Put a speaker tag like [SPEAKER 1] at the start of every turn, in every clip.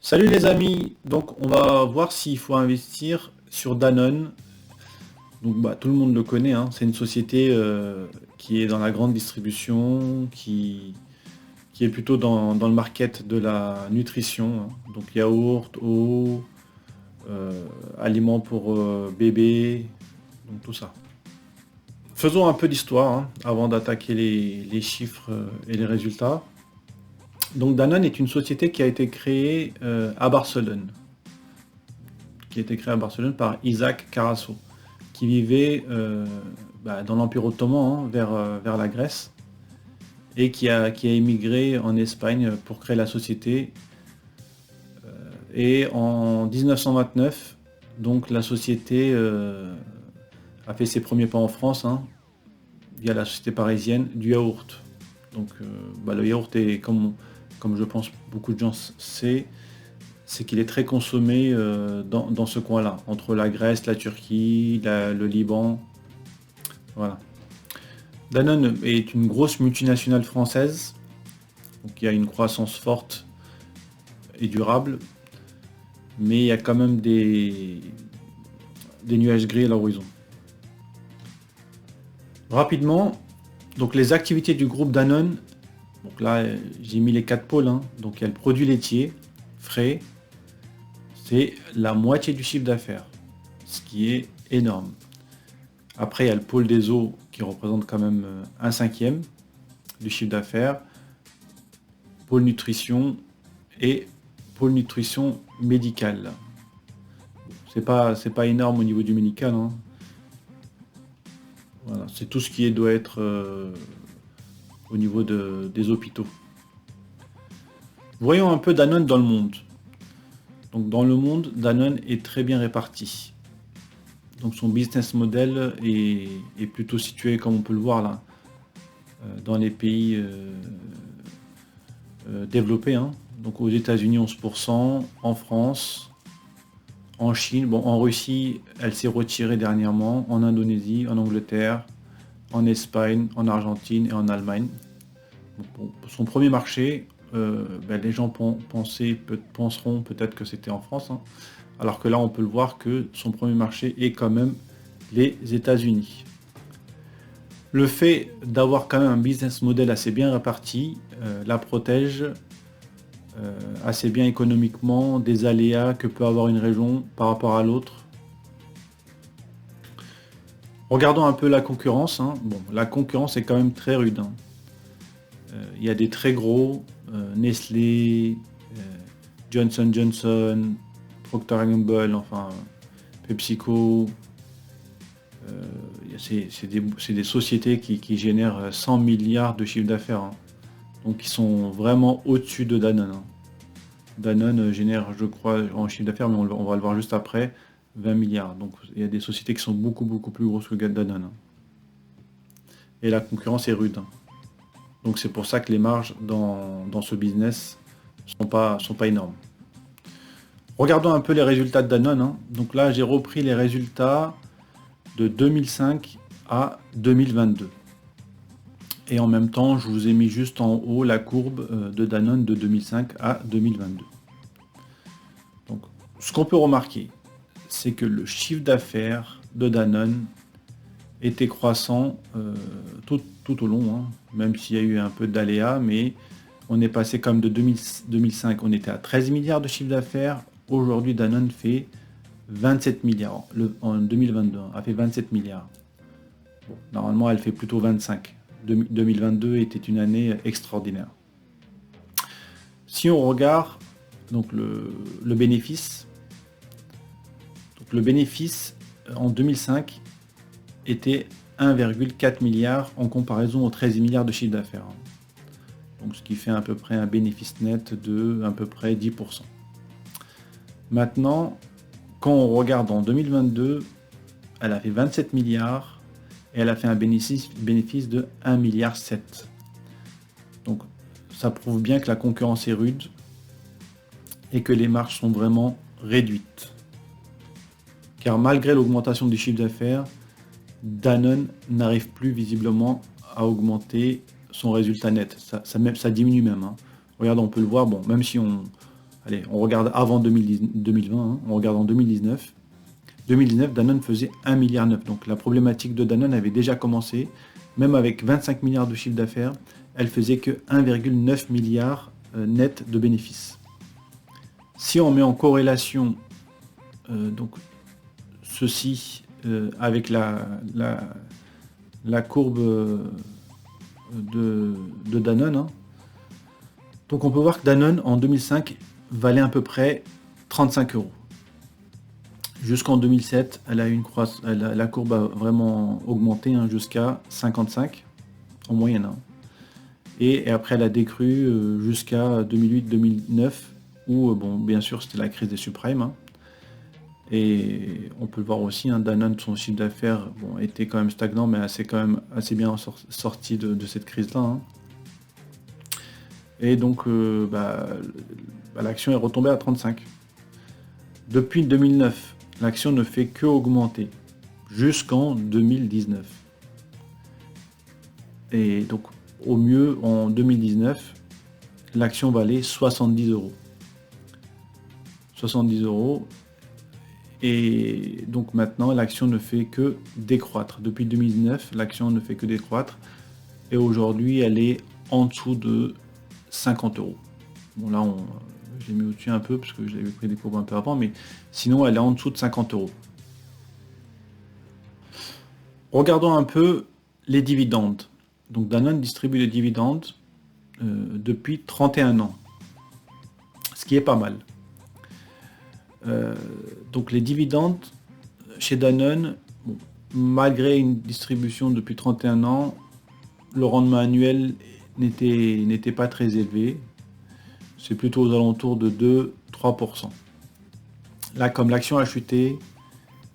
[SPEAKER 1] Salut les amis, donc on va voir s'il faut investir sur Danone. Donc tout le monde le connaît, hein. C'est une société qui est dans la grande distribution, qui est plutôt dans le market de la nutrition, hein. Donc yaourt, eau, euh, aliments pour bébés, donc tout ça. Faisons un peu d'histoire hein, avant d'attaquer les chiffres et les résultats. Donc Danone est une société qui a été créée à Barcelone, par Isaac Carasso, qui vivait dans l'Empire ottoman, hein, vers la Grèce, et qui a émigré en Espagne pour créer la société. Et en 1929, donc la société a fait ses premiers pas en France, hein, via la société parisienne du yaourt. Donc le yaourt est, comme je pense beaucoup de gens savent, c'est qu'il est très consommé dans ce coin-là, entre la Grèce, la Turquie, le Liban. Voilà. Danone est une grosse multinationale française, donc il y a une croissance forte et durable, mais il y a quand même des nuages gris à l'horizon. Rapidement, donc les activités du groupe Danone, donc là j'ai mis les 4 pôles, hein. Donc il y a le produit laitier, frais, c'est la moitié du chiffre d'affaires, ce qui est énorme. Après, il y a le pôle des eaux qui représente quand même un cinquième du chiffre d'affaires, pôle nutrition et pôle nutrition médicale. C'est pas énorme au niveau du médical, hein. Voilà, c'est tout ce qui doit être au niveau des hôpitaux. Voyons un peu Danone dans le monde. Donc dans le monde, Danone est très bien réparti. Donc son business model est plutôt situé, comme on peut le voir là, dans les pays développés, hein. Donc aux États-Unis 11%, en France, en Chine, bon en Russie, elle s'est retirée dernièrement, en Indonésie, en Angleterre, en Espagne, en Argentine et en Allemagne. Donc, pour son premier marché, les gens penseront peut-être que c'était en France, hein. Alors que là on peut le voir que son premier marché est quand même les États-Unis. Le fait d'avoir quand même un business model assez bien réparti la protège assez bien économiquement des aléas que peut avoir une région par rapport à l'autre. Regardons un peu la concurrence, hein. Bon, la concurrence est quand même très rude, hein. Il y a des très gros, Nestlé, Johnson Johnson, Procter Gamble, enfin PepsiCo. C'est des sociétés qui génèrent 100 milliards de chiffre d'affaires, hein. Donc ils sont vraiment au-dessus de Danone, hein. Danone génère, je crois, en chiffre d'affaires, mais on va le voir juste après, 20 milliards. Donc il y a des sociétés qui sont beaucoup beaucoup plus grosses que Danone, hein. Et la concurrence est rude, hein. Donc c'est pour ça que les marges dans ce business sont pas énormes. Regardons un peu les résultats de Danone, hein. Donc là j'ai repris les résultats de 2005 à 2022. Et en même temps, je vous ai mis juste en haut la courbe de Danone de 2005 à 2022. Donc, ce qu'on peut remarquer, c'est que le chiffre d'affaires de Danone était croissant tout au long, hein, même s'il y a eu un peu d'aléas, mais on est passé comme de 2005, on était à 13 milliards de chiffre d'affaires. Aujourd'hui, Danone fait 27 milliards. En 2022, a fait 27 milliards. Bon, normalement, elle fait plutôt 25. 2022 était une année extraordinaire. Si on regarde donc le bénéfice, donc le bénéfice en 2005 était 1,4 milliard en comparaison aux 13 milliards de chiffre d'affaires. Donc ce qui fait à peu près un bénéfice net de à peu près 10%. Maintenant, quand on regarde en 2022, elle a fait 27 milliards et elle a fait un bénéfice de 1,7 milliard. Donc ça prouve bien que la concurrence est rude et que les marges sont vraiment réduites. Car malgré l'augmentation du chiffre d'affaires, Danone n'arrive plus visiblement à augmenter son résultat net. Ça diminue même, hein. Regarde, on peut le voir, bon, même si allez, on regarde avant 2020, hein, on regarde en 2019. 2019, Danone faisait 1,9 milliard. Donc la problématique de Danone avait déjà commencé. Même avec 25 milliards de chiffre d'affaires, elle faisait que 1,9 milliard net de bénéfices. Si on met en corrélation donc ceci avec la courbe de Danone, hein, donc on peut voir que Danone en 2005 valait à peu près 35 euros. Jusqu'en 2007, elle a eu la courbe a vraiment augmenté hein, jusqu'à 55 en moyenne. Hein. Et après, elle a décru jusqu'à 2008-2009, où, bon, bien sûr, c'était la crise des subprimes. Hein. Et on peut le voir aussi, hein, Danone, son chiffre d'affaires bon, était quand même stagnant, mais c'est quand même assez bien sorti de cette crise-là. Hein. Et donc, l'action est retombée à 35. Depuis 2009, l'action ne fait que augmenter jusqu'en 2019. Et donc, au mieux, en 2019, l'action valait 70 euros. 70 euros. Et donc maintenant, l'action ne fait que décroître. Depuis 2019, l'action ne fait que décroître. Et aujourd'hui, elle est en dessous de 50 euros. Bon, là, j'ai mis au-dessus un peu parce que j'avais pris des courbes un peu avant, mais sinon, elle est en dessous de 50 euros. Regardons un peu les dividendes. Donc Danone distribue des dividendes depuis 31 ans, ce qui est pas mal. Donc les dividendes chez Danone, bon, malgré une distribution depuis 31 ans, le rendement annuel n'était pas très élevé. C'est plutôt aux alentours de 2-3%. Là, comme l'action a chuté,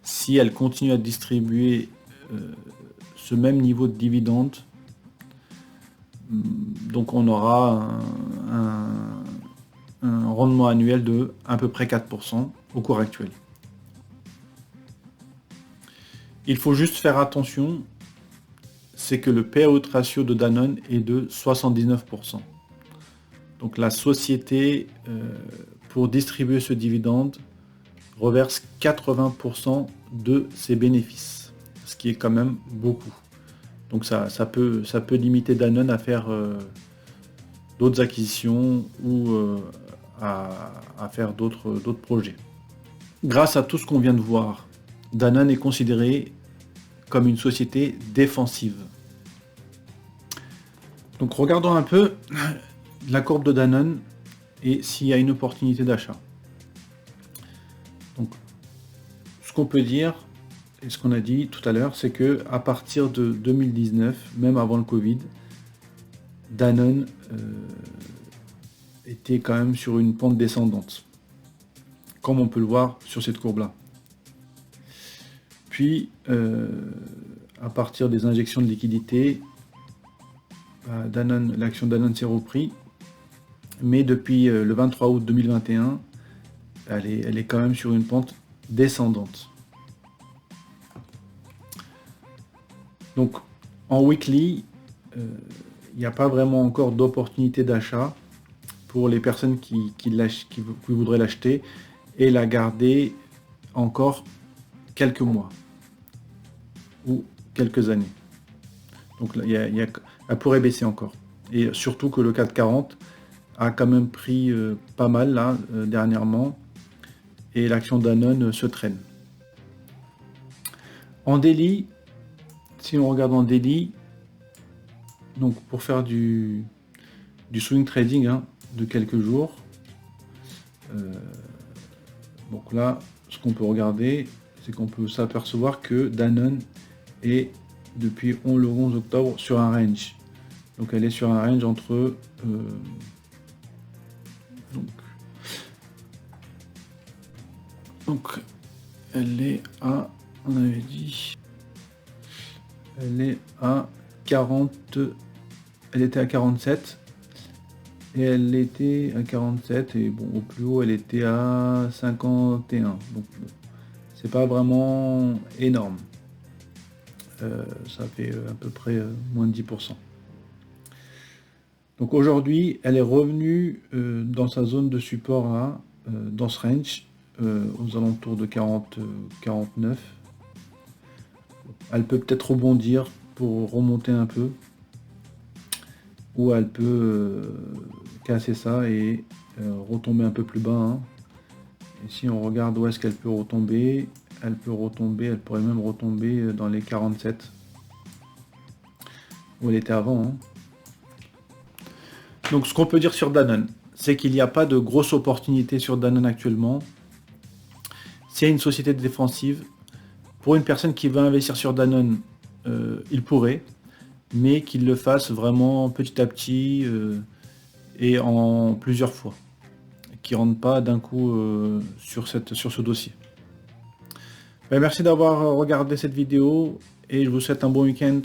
[SPEAKER 1] si elle continue à distribuer ce même niveau de dividendes, donc on aura un rendement annuel de à peu près 4% au cours actuel. Il faut juste faire attention, c'est que le payout ratio de Danone est de 79%. Donc la société, pour distribuer ce dividende, reverse 80% de ses bénéfices, ce qui est quand même beaucoup. Donc ça peut limiter Danone à faire d'autres acquisitions ou à faire d'autres projets. Grâce à tout ce qu'on vient de voir, Danone est considéré comme une société défensive. Donc regardons un peu la courbe de Danone et s'il y a une opportunité d'achat. Donc ce qu'on peut dire, et ce qu'on a dit tout à l'heure, c'est que à partir de 2019, même avant le Covid, Danone était quand même sur une pente descendante, comme on peut le voir sur cette courbe-là. Puis, à partir des injections de liquidités, l'action Danone s'est repris, mais depuis le 23 août 2021, elle est quand même sur une pente descendante. Donc, en weekly, il n'y a pas vraiment encore d'opportunité d'achat pour les personnes qui voudraient l'acheter et la garder encore quelques mois ou quelques années. Donc elle pourrait baisser encore. Et surtout que le CAC 40 a quand même pris pas mal là dernièrement et l'action Danone se traîne. En daily, si on regarde en daily, donc pour faire du swing trading hein, de quelques jours, donc là, ce qu'on peut regarder, c'est qu'on peut s'apercevoir que Danone est depuis le 11 octobre sur un range. Donc elle est sur un range entre donc elle est à, on avait dit, elle est à 40, elle était à 47 et elle était à 47 et bon au plus haut elle était à 51. Donc bon, c'est pas vraiment énorme. Ça fait à peu près moins de 10%. Donc aujourd'hui, elle est revenue dans sa zone de support à dans ce range, aux alentours de 40, 49. Elle peut peut-être rebondir pour remonter un peu, ou elle peut casser ça et retomber un peu plus bas, hein. Et si on regarde où est-ce qu'elle peut retomber, elle pourrait même retomber dans les 47, où elle était avant, hein. Donc ce qu'on peut dire sur Danone, c'est qu'il n'y a pas de grosse opportunité sur Danone actuellement. C'est une société défensive. Pour une personne qui veut investir sur Danone, il pourrait, mais qu'il le fasse vraiment petit à petit et en plusieurs fois. Qu'il ne rentre pas d'un coup sur ce dossier. Ben, merci d'avoir regardé cette vidéo et je vous souhaite un bon week-end.